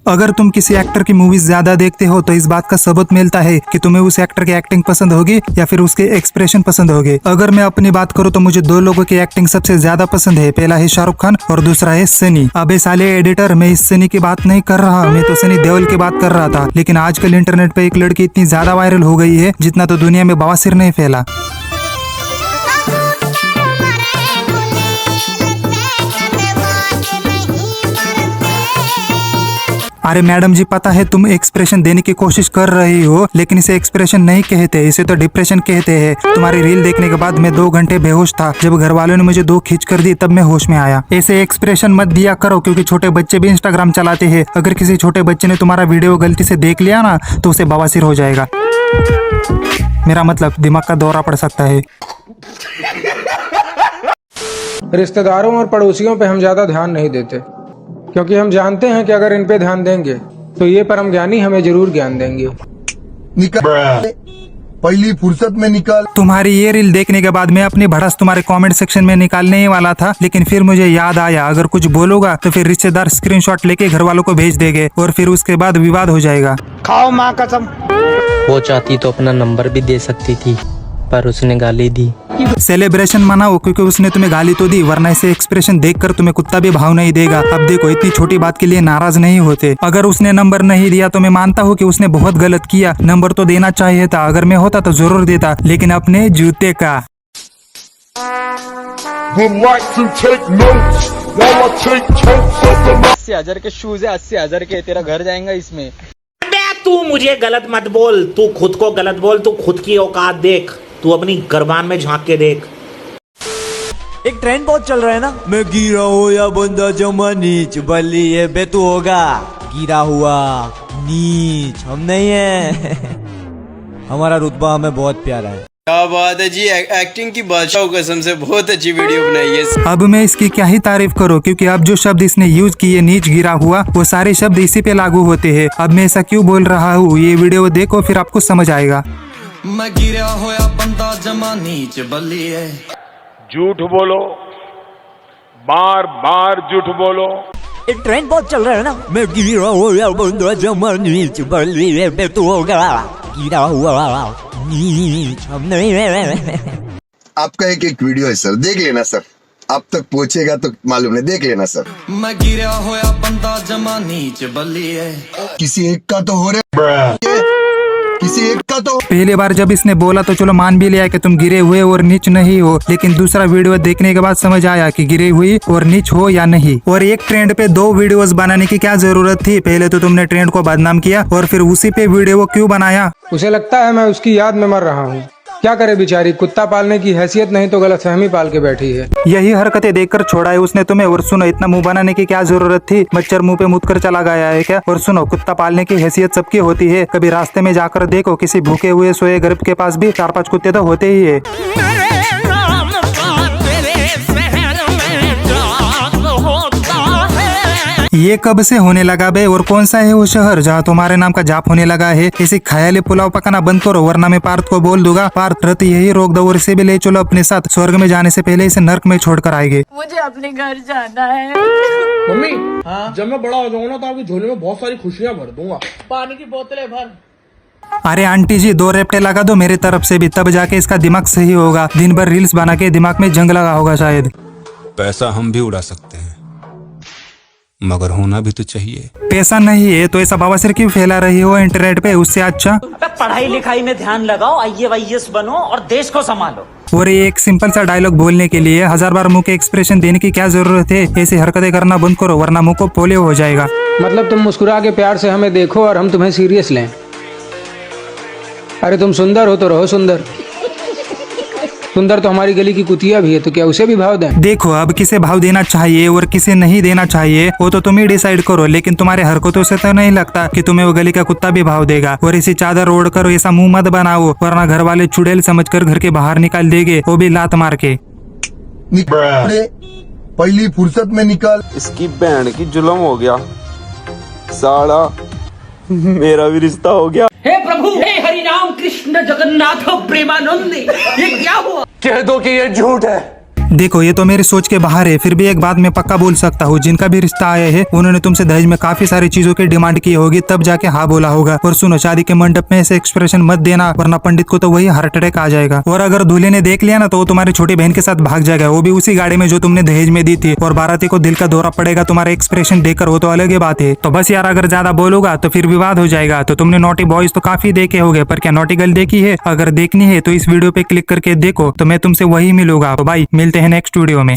अगर तुम किसी एक्टर की मूवीज ज्यादा देखते हो तो इस बात का सबूत मिलता है कि तुम्हें उस एक्टर की एक्टिंग पसंद होगी या फिर उसके एक्सप्रेशन पसंद होंगे। अगर मैं अपनी बात करूँ तो मुझे दो लोगों की एक्टिंग सबसे ज्यादा पसंद है। पहला है शाहरुख खान और दूसरा है सनी। अबे साले एडिटर, मैं इस सनी की बात नहीं कर रहा, मैं तो सनी देओल की बात कर रहा था। लेकिन आजकल इंटरनेट पे एक लड़की इतनी ज्यादा वायरल हो गई है जितना तो दुनिया में बवासीर नहीं फैला। अरे मैडम जी, पता है तुम एक्सप्रेशन देने की कोशिश कर रही हो, लेकिन इसे एक्सप्रेशन नहीं कहते, इसे तो डिप्रेशन कहते हैं। तुम्हारी रील देखने के बाद मैं 2 घंटे बेहोश था। जब घर वालों ने मुझे 2 खींच कर दी तब मैं होश में आया। ऐसे एक्सप्रेशन मत दिया करो, क्योंकि छोटे बच्चे भी इंस्टाग्राम चलाते हैं। अगर किसी छोटे बच्चे ने तुम्हारा वीडियो गलती से देख लिया ना तो उसे बवासीर हो जाएगा। मेरा मतलब दिमाग का दौरा पड़ सकता है। रिश्तेदारों और पड़ोसियों पे हम ज्यादा ध्यान नहीं देते, क्योंकि हम जानते हैं कि अगर इन पे ध्यान देंगे तो ये परम ज्ञानी हमें जरूर ज्ञान देंगे। निकल पहली फुर्सत में निकल। तुम्हारी ये रील देखने के बाद मैं अपनी भड़ास तुम्हारे कमेंट सेक्शन में निकालने ही वाला था, लेकिन फिर मुझे याद आया अगर कुछ बोलूंगा तो फिर रिश्तेदार स्क्रीनशॉट लेके घर वालों को भेज देंगे और फिर उसके बाद विवाद हो जाएगा। खाओ माँ कसम। वो चाहती तो अपना नंबर भी दे सकती थी, पर उसने गाली दी। सेलिब्रेशन मनाओ, क्योंकि उसने तुम्हें गाली तो दी, वरना ऐसे एक्सप्रेशन देखकर तुम्हें कुत्ता भी भाव नहीं देगा। अब देखो, इतनी छोटी बात के लिए नाराज नहीं होते। अगर उसने नंबर नहीं दिया तो मैं मानता हूँ कि उसने बहुत गलत किया। नंबर तो देना चाहिए था, अगर मैं होता तो जरूर देता, लेकिन अपने जूते का। $80,000 के शूज है, 80,000 के। तेरा घर जाएगा इसमें। तू मुझे गलत मत बोल, तू खुद को गलत बोल, तू खुद की औकात देख, तू अपनी गर्बान में झांक के देख। एक ट्रेंड बहुत चल रहा है ना, मैं गिरा हो या बंदा जमा नीच, बल्ली ये बेतू होगा गिरा हुआ नीच। हम नहीं है हमारा रुतबा हमें बहुत प्यारा है। क्या बात है जी, एक्टिंग की बादशाह, कसम से बहुत अच्छी वीडियो बनाई है। अब मैं इसकी क्या ही तारीफ करूं, क्योंकि अब जो शब्द इसने यूज किए नीच गिरा हुआ, वो सारे शब्द इसी पे लागू होते हैं। अब मैं ऐसा क्यों बोल रहा हूँ, ये वीडियो देखो फिर आपको समझ आएगा। मैं गिरा होया बंदा जमा नीच बल्ली है। झूठ बोलो, बार बार झूठ बोलो। एक ट्रेंड बहुत चल रहा है ना, मैं गिरा हो या बंदा जमा नीच, बल्ली ये बेतू होगा गिरा हुआ नीच। हम नहीं है। आपका एक वीडियो है सर, देख लेना सर, अब तक पहुंचेगा तो मालूम नहीं, देख लेना सर। मैं गिरा होया बंदा जमा नीच बल्ली है। किसी एक का तो हो रहा, किसी एक का तो। पहली बार जब इसने बोला तो चलो मान भी लिया कि तुम गिरे हुए और नीच नहीं हो, लेकिन दूसरा वीडियो देखने के बाद समझ आया कि गिरे हुई और नीच हो या नहीं। और एक ट्रेंड पे 2 वीडियोस बनाने की क्या जरूरत थी? पहले तो तुमने ट्रेंड को बदनाम किया और फिर उसी पे वीडियो क्यों बनाया? उसे लगता है मैं उसकी याद में मर रहा हूँ। क्या करे बेचारी, कुत्ता पालने की हैसियत नहीं तो गलतफहमी पाल के बैठी है। यही हरकतें देखकर छोड़ा है उसने तुम्हें। और सुनो, इतना मुंह बनाने की क्या जरूरत थी? मच्छर मुंह पे मुद कर चला गया है क्या? और सुनो, कुत्ता पालने की हैसियत सबकी होती है। कभी रास्ते में जाकर देखो, किसी भूखे हुए सोए गरीब के पास भी 4-5 कुत्ते तो होते ही है। ये कब से होने लगा बे? और कौन सा है वो शहर जहाँ तुम्हारे नाम का जाप होने लगा है? इसी ख्याली पुलाव पकाना बंद करो, वरना मैं पार्थ को बोल दूंगा। पार्थ रत यही रोक दो और इसे भी ले चलो अपने साथ। स्वर्ग में जाने से पहले इसे नर्क में छोड़कर आएंगे। मुझे अपने घर जाना है। मम्मी, हाँ? जब मैं बड़ा हो जाऊंगा ना तो आपकी झोली में बहुत सारी खुशियाँ भर दूंगा। पानी की बोतलें भर। अरे आंटी जी, 2 रेपटे लगा दो मेरी तरफ से भी, तब जाके इसका दिमाग सही होगा। दिन भर रील्स बना के दिमाग में जंग लगा होगा शायद। पैसा हम भी उड़ा सकते हैं, मगर होना भी तो चाहिए। पैसा नहीं है तो ऐसा बवासीर क्यों फैला रही हो इंटरनेट पे? उससे अच्छा पढ़ाई लिखाई में ध्यान लगाओ, IAS बनो और देश को संभालो। और ये एक सिंपल सा डायलॉग बोलने के लिए 1000 बार मुंह के एक्सप्रेशन देने की क्या जरूरत है? ऐसी हरकतें करना बंद करो, वरना मुंह को पोलियो हो जाएगा। मतलब तुम मुस्कुरा के प्यार से हमें देखो और हम तुम्हें सीरियस लें। अरे तुम सुंदर हो तो रहो सुंदर। सुंदर तो हमारी गली की कुतिया भी है, तो क्या उसे भी भाव दें? देखो, अब किसे भाव देना चाहिए और किसे नहीं देना चाहिए वो तो तुम ही डिसाइड करो, लेकिन तुम्हारे हरकतों से तो नहीं लगता कि तुम्हें वो गली का कुत्ता भी भाव देगा। और इसी चादर ओढ़ कर ऐसा मुंह मत बनाओ, वरना घर वाले चुड़ैल समझकर घर के बाहर निकाल देंगे, वो भी लात मार के। पहली फुर्सत में निकल। इसकी बहन की जुल्म हो गया, साला मेरा भी रिश्ता हो गया। हे प्रभु, हे हरि राम कृष्ण जगन्नाथ प्रेमानंद, ये क्या हुआ? कह दो कि ये झूठ है। देखो ये तो मेरी सोच के बाहर है, फिर भी एक बात मैं पक्का बोल सकता हूँ, जिनका भी रिश्ता आया है उन्होंने तुमसे दहेज में काफी सारी चीजों की डिमांड की होगी, तब जाके हाँ बोला होगा। और सुनो, शादी के मंडप में ऐसे एक्सप्रेशन मत देना, वरना पंडित को तो वही हार्ट अटैक आ जाएगा। और अगर दूल्हे ने देख लिया ना तो वो तुम्हारी छोटी बहन के साथ भाग जाएगा, वो भी उसी गाड़ी में जो तुमने दहेज में दी थी। और बाराती को दिल का दौरा पड़ेगा तुम्हारे एक्सप्रेशन देकर, वो तो अलग ही बात है। तो बस यार, अगर ज्यादा बोलूंगा तो फिर विवाद हो जाएगा। तो तुमने नॉटी बॉयज तो काफी देखे होंगे, पर क्या नॉटी गर्ल देखी है? अगर देखनी है तो इस वीडियो पे क्लिक करके देखो, तो मैं तुमसे वही मिलूंगा। तो भाई मिलते हैं नेक्स्ट वीडियो में।